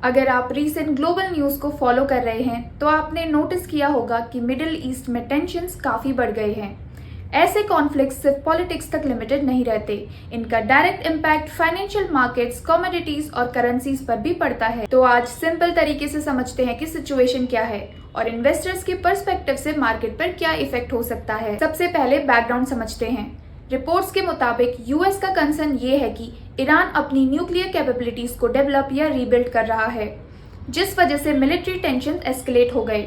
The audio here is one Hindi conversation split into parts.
अगर आप रीसेंट ग्लोबल न्यूज़ को फॉलो कर रहे हैं तो आपने नोटिस किया होगा कि मिडिल ईस्ट में टेंशन्स काफ़ी बढ़ गए हैं। ऐसे कॉन्फ्लिक्ट्स सिर्फ पॉलिटिक्स तक लिमिटेड नहीं रहते, इनका direct impact financial markets, commodities और करेंसीज पर भी पड़ता है। तो आज सिंपल तरीके से समझते हैं कि सिचुएशन क्या है और इन्वेस्टर्स के पर्सपेक्टिव से मार्केट पर क्या इफेक्ट हो सकता है। सबसे पहले बैकग्राउंड समझते हैं। रिपोर्ट्स के मुताबिक यूएस का कंसर्न ये है कि ईरान अपनी न्यूक्लियर कैपेबिलिटीज को डेवलप या रीबिल्ड कर रहा है, जिस वजह से मिलिट्री टेंशन एस्केलेट हो गए।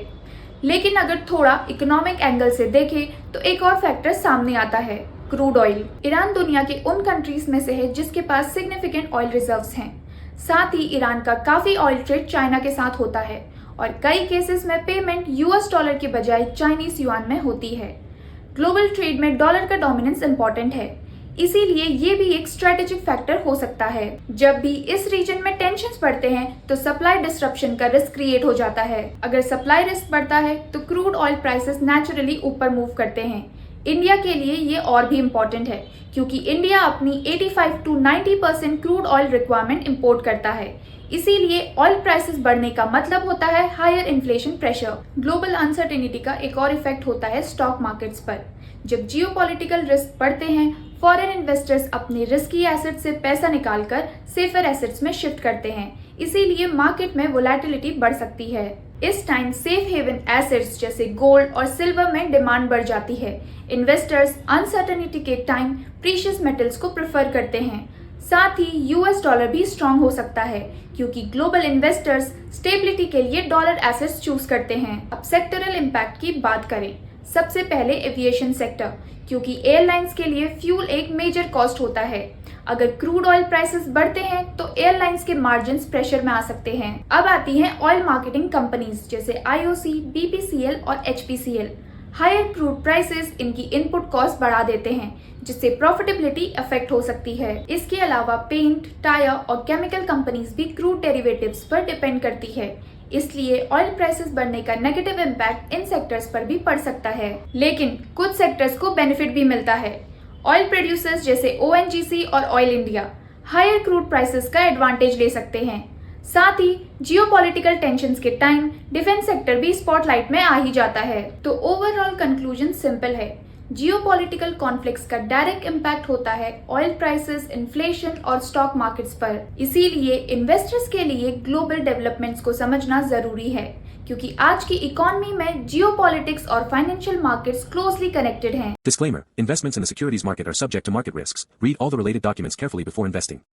लेकिन अगर थोड़ा इकोनॉमिक एंगल से देखें तो एक और फैक्टर सामने आता है, क्रूड ऑयल। ईरान दुनिया के उन कंट्रीज में से है जिसके पास सिग्निफिकेंट ऑयल रिजर्व्स हैं। साथ ही ईरान का काफी ऑयल ट्रेड चाइना के साथ होता है और कई केसेस में पेमेंट यूएस डॉलर के बजाय चाइनीज युआन में होती है। ग्लोबल ट्रेड में डॉलर का डोमिनेंस इंपॉर्टेंट है, इसीलिए ये भी एक स्ट्रेटेजिक फैक्टर हो सकता है। जब भी इस रीजन में टेंशन्स बढ़ते हैं तो सप्लाई डिस्ट्रप्शन का रिस्क क्रिएट हो जाता है। अगर सप्लाई रिस्क बढ़ता है तो क्रूड ऑयल प्राइसेस नेचुरली ऊपर मूव करते हैं। इंडिया के लिए ये और भी इम्पोर्टेंट है क्योंकि इंडिया अपनी 85 to 90% crude oil requirement import करता है। इसीलिए ऑयल प्राइसेस बढ़ने का मतलब होता है higher inflation pressure. Global uncertainty का एक और इफेक्ट होता है स्टॉक मार्केट्स पर। जब जियोपॉलिटिकल रिस्क बढ़ते हैं, फॉरेन इन्वेस्टर्स अपने रिस्की एसेट से पैसा निकालकर सेफर एसेट्स में शिफ्ट करते हैं। इसीलिए मार्केट में वोलेटिलिटी बढ़ सकती है। इस टाइम सेफ हेवन एसेट्स जैसे गोल्ड और सिल्वर में डिमांड बढ़ जाती है। इन्वेस्टर्स अनसर्टेनिटी के टाइम प्रीशियस मेटल्स को प्रेफर करते हैं। साथ ही यूएस डॉलर भी स्ट्रांग हो सकता है क्योंकि ग्लोबल इन्वेस्टर्स स्टेबिलिटी के लिए डॉलर एसेट्स चूज करते हैं। अब सेक्टरल इम्पैक्ट की बात करें। सबसे पहले एविएशन सेक्टर, क्योंकि एयरलाइंस के लिए फ्यूल एक मेजर कॉस्ट होता है। अगर क्रूड ऑयल प्राइसेस बढ़ते हैं तो एयरलाइंस के मार्जिन्स प्रेशर में आ सकते हैं। अब आती हैं ऑयल मार्केटिंग कंपनीज जैसे आईओसी, बीपीसीएल और एचपीसीएल। हायर क्रूड प्राइसेस इनकी इनपुट कॉस्ट बढ़ा देते हैं, जिससे प्रॉफिटेबिलिटी अफेक्ट हो सकती है। इसके अलावा पेंट, टायर और केमिकल कंपनीज भी क्रूड डेरिवेटिव्स पर डिपेंड करती है। इसलिए ऑयल प्राइसेस बढ़ने का नेगेटिव इम्पैक्ट इन सेक्टर्स पर भी पड़ सकता है। लेकिन कुछ सेक्टर्स को बेनिफिट भी मिलता है। ऑयल प्रोड्यूसर्स जैसे ओएनजीसी और oil India higher crude prices का एडवांटेज ले सकते हैं। साथ ही जियोपॉलिटिकल टेंशन्स के टाइम डिफेंस सेक्टर भी स्पॉटलाइट में आ ही जाता है। तो ओवरऑल कंक्लूजन सिंपल है, जियोपॉलिटिकल कॉन्फ्लिक्ट्स का डायरेक्ट इम्पैक्ट होता है ऑयल प्राइसेस, इन्फ्लेशन और स्टॉक मार्केट्स पर। इसीलिए इन्वेस्टर्स के लिए ग्लोबल डेवलपमेंट्स को समझना जरूरी है, क्योंकि आज की इकोनॉमी में जियोपॉलिटिक्स और फाइनेंशियल मार्केट्स क्लोजली कनेक्टेड हैं। Disclaimer: Investments in the securities market are subject to market risks. Read all the related documents carefully before investing.